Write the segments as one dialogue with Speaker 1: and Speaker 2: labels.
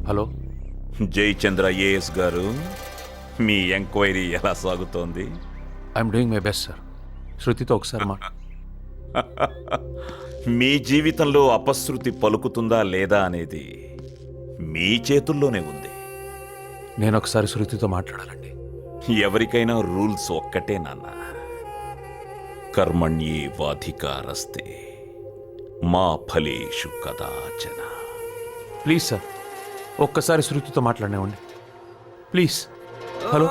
Speaker 1: Hello.
Speaker 2: Jayachandra as గారు, మీ enquiry ఎలా సాగుతోంది?
Speaker 1: I'm doing my best sir. శృతితో ఒకసారి
Speaker 2: మీ జీవితంలో అపశృతి పలుకుతుందా లేదా అనేది మీ చేతుల్లోనే ఉంది.
Speaker 1: నేను ఒకసారి శృతితో మాట్లాడాలండి.
Speaker 2: ఎవరికైనా రూల్స్ ఒక్కటే నాన్న, కర్మణ్యేవాధికారస్తే మా ఫలేషు కదాచన.
Speaker 1: ప్లీజ్ సార్, ఒక్కసారి శృతితో మాట్లాడినామండి ప్లీజ్. హలో.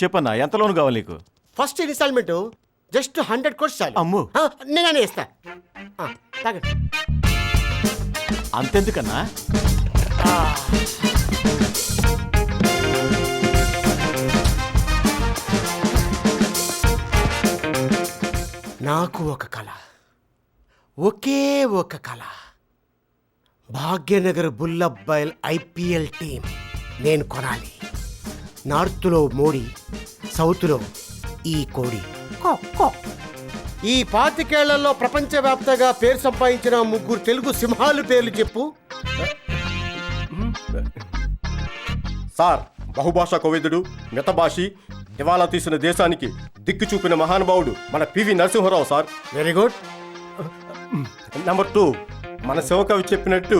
Speaker 3: చెప్పన్నా, ఎంత లోన్ కావాలి నీకు?
Speaker 4: ఫస్ట్ ఇన్స్టాల్మెంట్ జస్ట్ 100 crores చాలు.
Speaker 3: అమ్ము,
Speaker 4: నేనే ఇస్తా. తాగండి.
Speaker 3: అంతెందుకన్నా?
Speaker 4: నాకు ఒక కళ, ఒకే ఒక కళ. భాగ్యనగర్ బుల్లబ్బాయిల్ IPL టీం నేను కొనాలి. నార్త్లో మోడీ, సౌత్లో ఈ కోడి. ఈ 25 ఏళ్లలో ప్రపంచవ్యాప్తంగా పేరు సంపాదించిన 3 తెలుగు సింహాలు పేర్లు చెప్పు.
Speaker 5: సార్, బహుభాషా కోవిదుడు, మితభాషి, దివాలా తీసిన దేశానికి దిక్కు చూపిన మహానుభావుడు మన PV Narasimha Rao sir.
Speaker 4: Very good.
Speaker 5: Number 2, మన శివకవి చెప్పినట్టు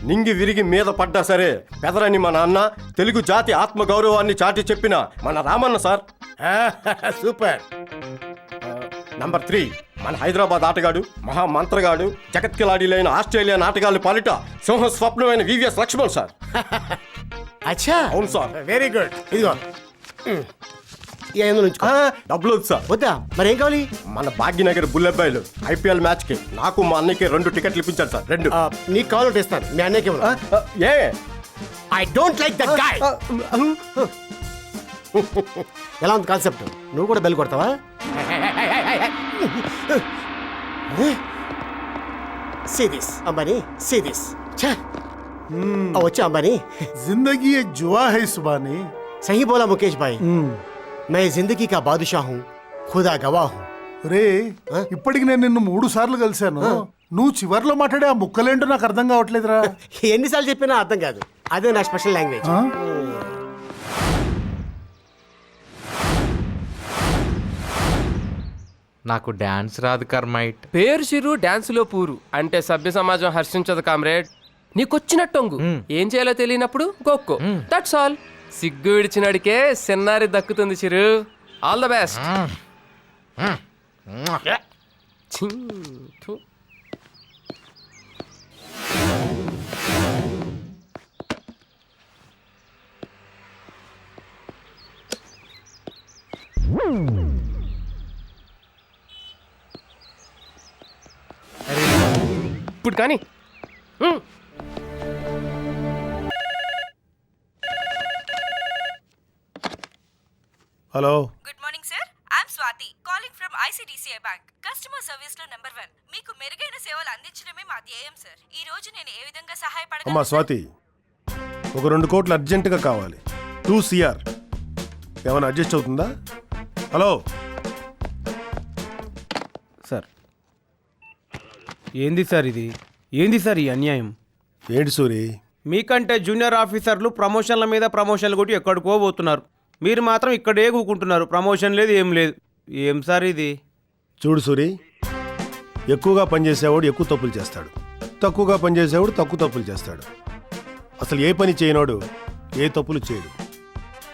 Speaker 5: నింగి విరిగి మీద పడ్డా సరే పెదరని మన అన్న, తెలుగు జాతి ఆత్మగౌరవాన్ని చాటి చెప్పిన మన రామన్న సార్.
Speaker 4: సూపర్.
Speaker 5: నంబర్ 3, మన హైదరాబాద్ ఆటగాడు, మహామంత్రగాడు, జగత్కిలాడీలైన ఆస్ట్రేలియా ఆటగాళ్ళ పాలిట సింహ స్వప్నమైన VVS లక్ష్మణ్ సార్.
Speaker 4: అచ్చా,
Speaker 5: అవును సార్.
Speaker 4: Very good. ఇదిగో నుంచి
Speaker 5: డబ్బులు వద్దు సార్.
Speaker 4: వద్దా? మరేం కావాలి?
Speaker 5: మన భాగ్యనగర్ బుల్లెబ్బాయిలు IPL మ్యాచ్ కి నాకు మా అన్నయ్యకి 2 టికెట్లు ఇప్పించారు సార్. 2.
Speaker 4: నీకు కావాలంటే ఇస్తాను, మీ అన్నయ్యకి
Speaker 5: ఏ
Speaker 4: I don't like that guy. ఎలా ఉంది కాన్సెప్ట్? నువ్వు కూడా బెల్ కొడతావా? See this, Ambani. See this. अच्छा अंबानी.
Speaker 6: जिंदगी एक जुआ है सुबानी.
Speaker 4: सही बोला मुकेश भाई. मैं जिंदगी का बादशाह हूँ, खुदा गवाह हूँ.
Speaker 6: రే ఇప్పటికి నేను నిన్ను 3 సార్లు కలిశాను. నువ్వు చివర్లో మాట్లాడే ఆ ముక్కలేంటో నాకు అర్థం కావట్లేదురా.
Speaker 4: ఎన్నిసార్లు చెప్పినా అర్థం కాదు. అదే నా స్పెషల్ లాంగ్వేజ్.
Speaker 7: నాకు డాన్స్ రాదు కర్మైట్.
Speaker 8: పేరు చిరు డాన్సులో పూరు అంటే సభ్య సమాజం హర్షించదు కామ్రేడ్. నీకొచ్చినట్టొంగు, ఏం చేయాలో తెలియనప్పుడు గొక్కో. That's all. సిగ్గు విడిచినడికే సిన్నారి దక్కుతుంది చిరు. All the best. ఇప్పుడు కానీ
Speaker 6: hello.
Speaker 9: Good morning sir. I'm Swathi calling from ICICI bank. Customer service లో నెంబర్ 1. మీకు మెరుగైన సేవలు అందించడమే మా ధ్యేయం సార్. ఈ రోజు నేను ఏ విధంగా సహాయపడగలను?
Speaker 6: అమ్మా స్వాతి, ఒక 2 కోట్లు అర్జెంటుగా కావాలి. 2 CR ఏమైనా అడ్జస్ట్ అవుతుందా? Hello
Speaker 10: sir. ఏంది సార్ ఇది? ఏంది సార్ ఈ అన్యాయం?
Speaker 6: ఏంటి సూరి?
Speaker 10: మీకంటే జూనియర్ ఆఫీసర్లు ప్రమోషన్ల మీద ప్రమోషన్లు కొట్టి ఎక్కడికో పోతున్నారు. మీరు మాత్రం ఇక్కడే కూకుంటున్నారు. ప్రమోషన్ లేదు, ఏం లేదు. ఏం సార్ ఇది?
Speaker 6: చూడు సూరి, ఎక్కువగా పనిచేసేవాడు ఎక్కువ తప్పులు చేస్తాడు, తక్కువగా పనిచేసేవాడు తక్కువ తప్పులు చేస్తాడు. అసలు ఏ పని చేయనోడు ఏ తప్పులు చేయడు.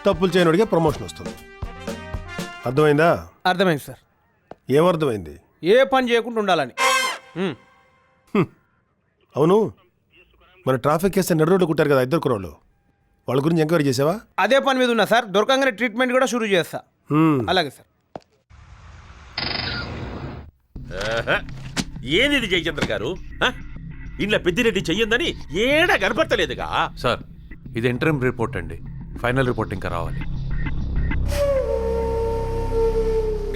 Speaker 6: తప్పులు చేయనోడికే ప్రమోషన్ వస్తుంది. అర్థమైందా?
Speaker 10: అర్థమైంది సార్.
Speaker 6: ఏమర్థమైంది?
Speaker 10: ఏ పని చేయకుండా ఉండాలని.
Speaker 6: అవును, మన ట్రాఫిక్ కేసు నడు రోడ్లు కుట్టారు కదా 2 కుర్రోళ్ళు. వాళ్ళ గురించి ఎంక్వైరీ చేసావా?
Speaker 10: అదే పని మీద ఉన్నా సార్, దొరకంగానే ట్రీట్మెంట్ కూడా షురూ చేస్తా. అలాగే సార్.
Speaker 3: ఏంది జయచంద్ర గారు, ఇంట్లో పెద్దిరెడ్డి చెయ్యిందని ఏడా కనపడతలేదుగా.
Speaker 1: సార్ ఇది ఇంటర్మ్ రిపోర్ట్ అండి, ఫైనల్ రిపోర్ట్ ఇంకా రావాలి.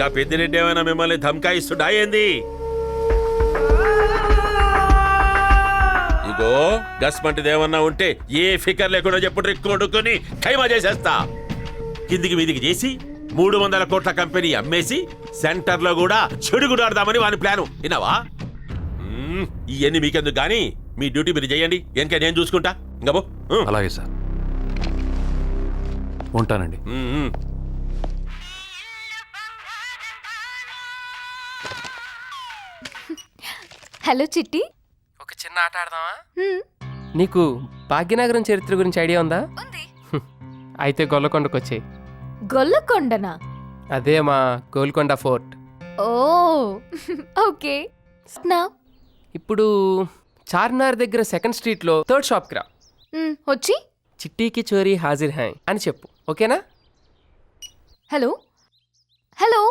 Speaker 3: గా పెద్దిరెడ్డి ఏమైనా మిమ్మల్ని ధమ్కాయిస్తుడా ఏంది? ఇగో గస్మంటిదేమన్నా ఉంటే ఏ ఫికర్ లేకుండా చెప్పు కొడుకుని ఖైమా చేసేస్తా. కిందికి మీదికి చేసి 300 కోట్ల కంపెనీ అమ్మేసి సెంటర్లో కూడా చెడుగుడాడదామని వాని ప్లాను. విన్నావా? ఇవన్నీ మీకెందుకు గానీ మీ డ్యూటీ మీరు చేయండి, వెనక నేను చూసుకుంటా. ఇంకా పో.
Speaker 1: అలాగే సార్, ఉంటానండి.
Speaker 9: హలో చిట్టి,
Speaker 8: ఒక చిన్న ఆట ఆడదామా? నీకు భాగ్యనగరం చరిత్ర గురించి ఐడియా ఉందా?
Speaker 9: ఉంది.
Speaker 8: అయితే గొల్లకొండకు వచ్చేయి.
Speaker 9: గొల్లకొండనా?
Speaker 8: అదే మా గోల్కొండ ఫోర్ట్.
Speaker 9: ఓ ఓకే. నా
Speaker 8: ఇప్పుడు చార్మినార్ దగ్గర 2nd స్ట్రీట్లో 3rd షాప్కి రా.
Speaker 9: వచ్చి
Speaker 8: చిట్టీకి చోరీ హాజిర్ హై అని చెప్పు, ఓకేనా?
Speaker 9: Hello hello.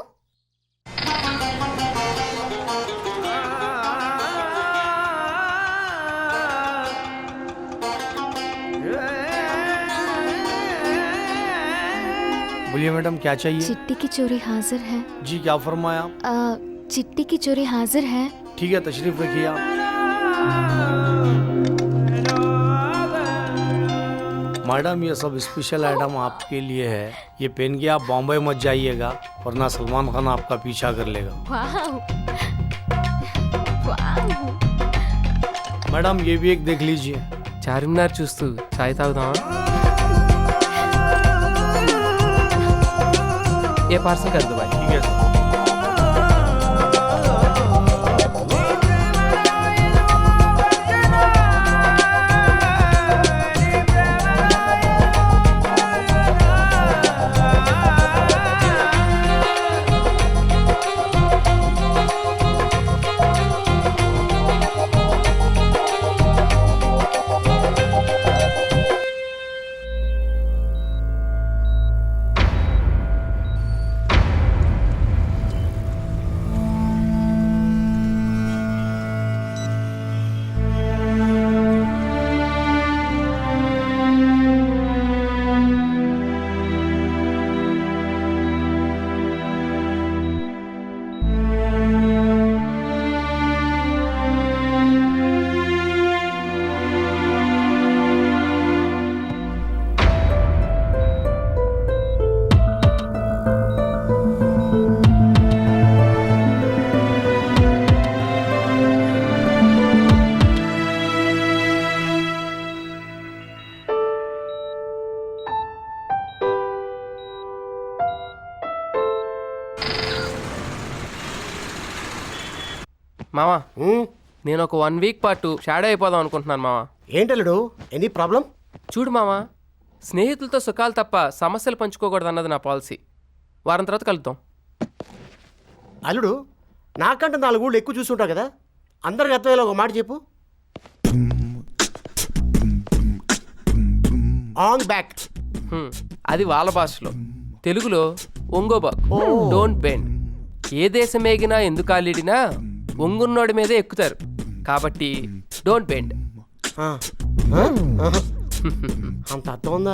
Speaker 10: बोलिए मैडम, क्या चाहिए?
Speaker 9: चिट्टी की चोरी हाजिर है.
Speaker 10: जी, क्या फरमाया?
Speaker 9: चिट्टी की चोरी हाजिर है.
Speaker 10: ठीक है, तशरीफ रखिए आप. मैडम, ये सब स्पेशल आइटम आपके लिए है. ये पहन के आप बॉम्बे मत जाइएगा, वरना सलमान खान आपका पीछा कर लेगा.
Speaker 9: Wow wow.
Speaker 10: मैडम, ये भी एक देख लीजिए.
Speaker 8: చార్మినార్ చూస్తూ చాయ్ తాగుదామా? ఏ పార్సల్ कर दो भाई.
Speaker 10: ठीक है सर.
Speaker 8: మావా, నేను ఒక 1 వీక్ పాటు షాడో అయిపోదాం అనుకుంటున్నాను మావా.
Speaker 4: ఏంటల్లుడు, ఎనీ ప్రాబ్లం?
Speaker 8: చూడు మావా, స్నేహితులతో సుఖాలు తప్ప సమస్యలు పంచుకోకూడదు అన్నది నా పాలసీ. వారం తర్వాత కలుద్దాం.
Speaker 4: అల్లుడు, నాకంటే 4 ఊళ్ళు ఎక్కువ చూస్తుంటావు కదా, అందరికి అర్థమయ్యేలా ఒక మాట చెప్పు. On back.
Speaker 8: అది వాళ్ళ భాషలో. తెలుగులో ఒంగోబాక్, డోంట్ బెండ్. ఏ దేశం ఏగినా ఎందుకు కాలిడినా ఒంగున్నోడి మీదే ఎక్కుతారు. కాబట్టి డోంట్ బెండ్.
Speaker 4: అంత అర్థం ఉందా?